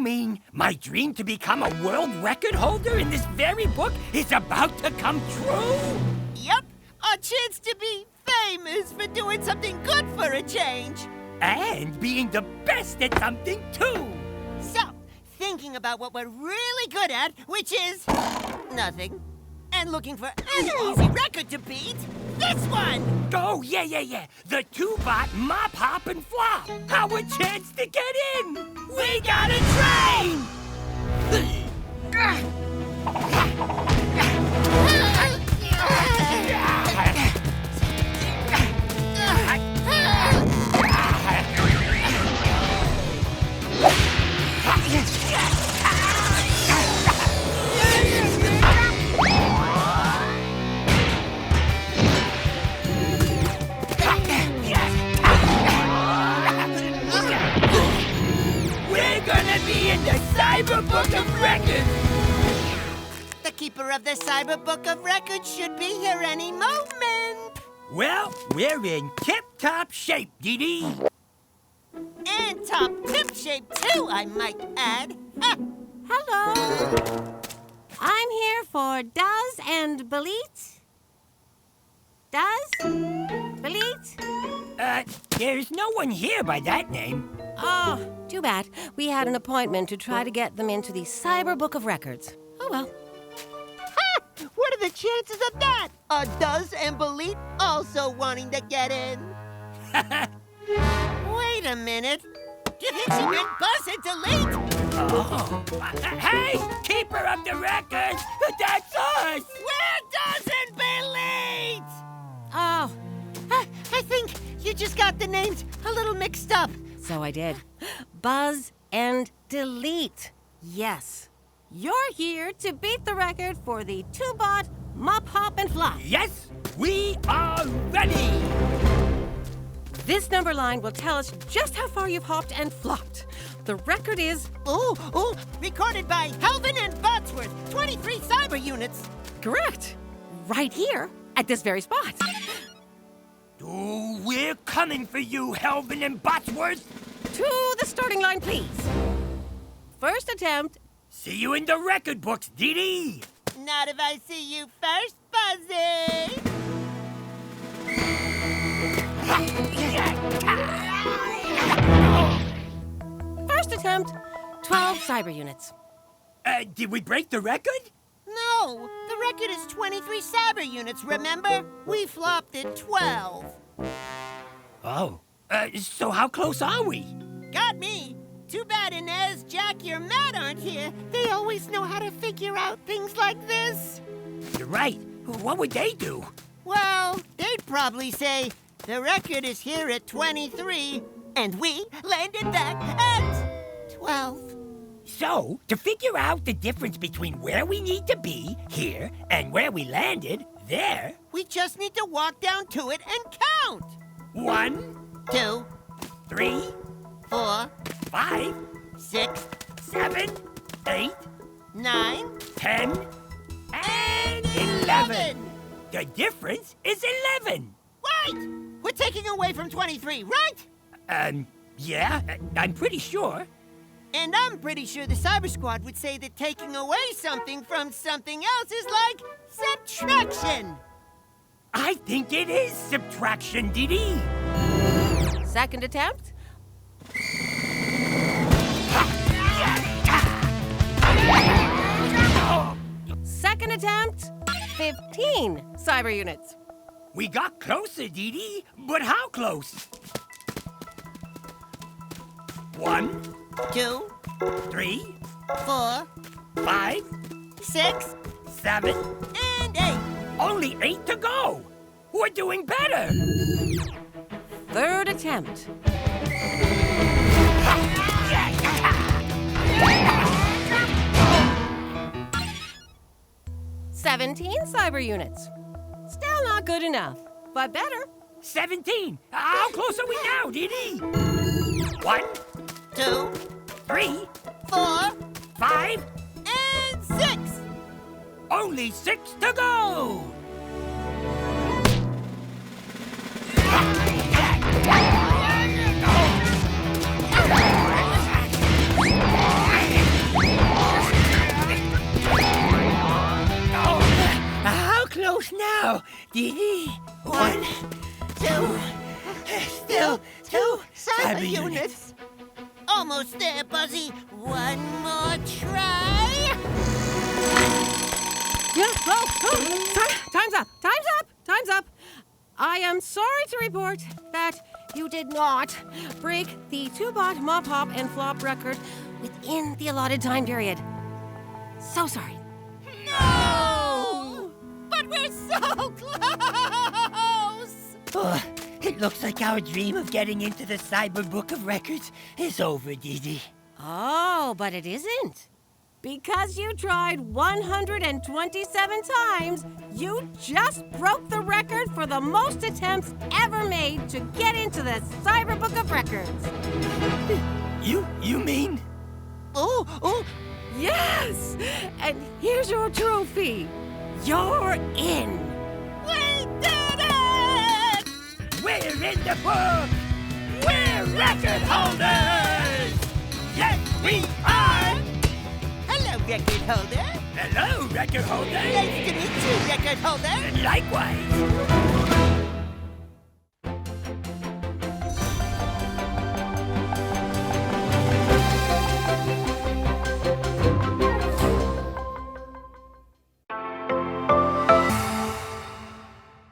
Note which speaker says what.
Speaker 1: mean my dream to become a world record holder in this very book is about to come true?
Speaker 2: Yep, a chance to be famous for doing something good for a change.
Speaker 1: And being the best at something, too.
Speaker 2: So, thinking about what we're really good at, which is nothing, and looking for an easy record to beat, this one!
Speaker 1: Oh, yeah. The two-bot mop, hop, and flop. Our chance to get in. We gotta train! In the Cyber Book of Records!
Speaker 2: The keeper of the Cyber Book of Records should be here any moment.
Speaker 1: Well, we're in tip-top shape, Dee Dee.
Speaker 2: And top tip shape, too, I might add.
Speaker 3: Hello. I'm here for Does and Belit. Does? Belit?
Speaker 1: There's no one here by that name.
Speaker 3: Oh, too bad. We had an appointment to try to get them into the Cyber Book of Records. Oh, well.
Speaker 2: Ha! What are the chances of that? Does and Belit also wanting to get in? Wait a minute. Do you think she meant Buzz and Delete?
Speaker 1: Oh. Hey, keeper of the records! That's us!
Speaker 2: We're Does and Belit!
Speaker 3: Oh.
Speaker 2: I think you just got the names a little mixed up.
Speaker 3: So I did. Buzz and Delete. Yes. You're here to beat the record for the two-bot mop, hop, and flop.
Speaker 1: Yes, we are ready!
Speaker 3: This number line will tell us just how far you've hopped and flopped. The record is...
Speaker 2: Ooh, recorded by Helvin and Botsworth, 23 cyber units.
Speaker 3: Correct. Right here, at this very spot.
Speaker 1: Oh, we're coming for you, Helvin and Botsworth.
Speaker 3: To the starting line, please. First attempt.
Speaker 1: See you in the record books, Dee Dee.
Speaker 2: Not if I see you first, Buzzy.
Speaker 3: First attempt, 12 cyber units.
Speaker 1: Did we break the record?
Speaker 2: No, the record is 23 cyber units, remember? We flopped at 12.
Speaker 1: Oh, so how close are we?
Speaker 2: Got me. Too bad Inez, Jackie, or Matt aren't here. They always know how to figure out things like this.
Speaker 1: You're right. What would they do?
Speaker 2: Well, they'd probably say, the record is here at 23, and we landed back at 12.
Speaker 1: So, to figure out the difference between where we need to be, here, and where we landed, there...
Speaker 2: We just need to walk down to it and count.
Speaker 1: 1,
Speaker 2: 2,
Speaker 1: 3,
Speaker 2: 4,
Speaker 1: 5,
Speaker 2: 6,
Speaker 1: 7, 8,
Speaker 2: 9,
Speaker 1: 10, and 11. The difference is 11.
Speaker 2: Wait! We're taking away from 23, right?
Speaker 1: Yeah, I'm pretty sure.
Speaker 2: And I'm pretty sure the Cyber Squad would say that taking away something from something else is like subtraction.
Speaker 1: I think it is subtraction, Dee Dee.
Speaker 3: Second attempt. Second attempt, 15 cyber units.
Speaker 1: We got closer, Dee Dee, but how close? 1,
Speaker 2: 2,
Speaker 1: 3,
Speaker 2: 4,
Speaker 1: 5,
Speaker 2: 6,
Speaker 1: 7,
Speaker 2: and 8.
Speaker 1: only 8 to go. We're doing better.
Speaker 3: Third attempt. 17 cyber units. Still not good enough, but better.
Speaker 1: 17. How close are we now, Dee Dee? 1,
Speaker 2: 2,
Speaker 1: 3,
Speaker 2: 4,
Speaker 1: 5,
Speaker 2: and 6.
Speaker 1: only 6 to go. close now, Dee Dee. 1, 2, still 2
Speaker 2: Cyber units. Almost there, Buzzy. One more try.
Speaker 3: Yeah, time's up. Time's up. I am sorry to report that you did not break the 2-bot Mop Hop and Flop record within the allotted time period. So sorry.
Speaker 2: No! But we're so close!
Speaker 1: Oh, it looks like our dream of getting into the Cyber Book of Records is over, Dee Dee.
Speaker 3: Oh, but it isn't. Because you tried 127 times, you just broke the record for the most attempts ever made to get into the Cyber Book of Records.
Speaker 1: You mean?
Speaker 2: Oh!
Speaker 3: Yes! And here's your trophy. You're in.
Speaker 2: We did it!
Speaker 1: We're in the book! We're record holders! Yes, we are!
Speaker 2: Hello, record holder.
Speaker 1: Hello, record holder!
Speaker 2: Nice to meet you, record holder.
Speaker 1: Likewise!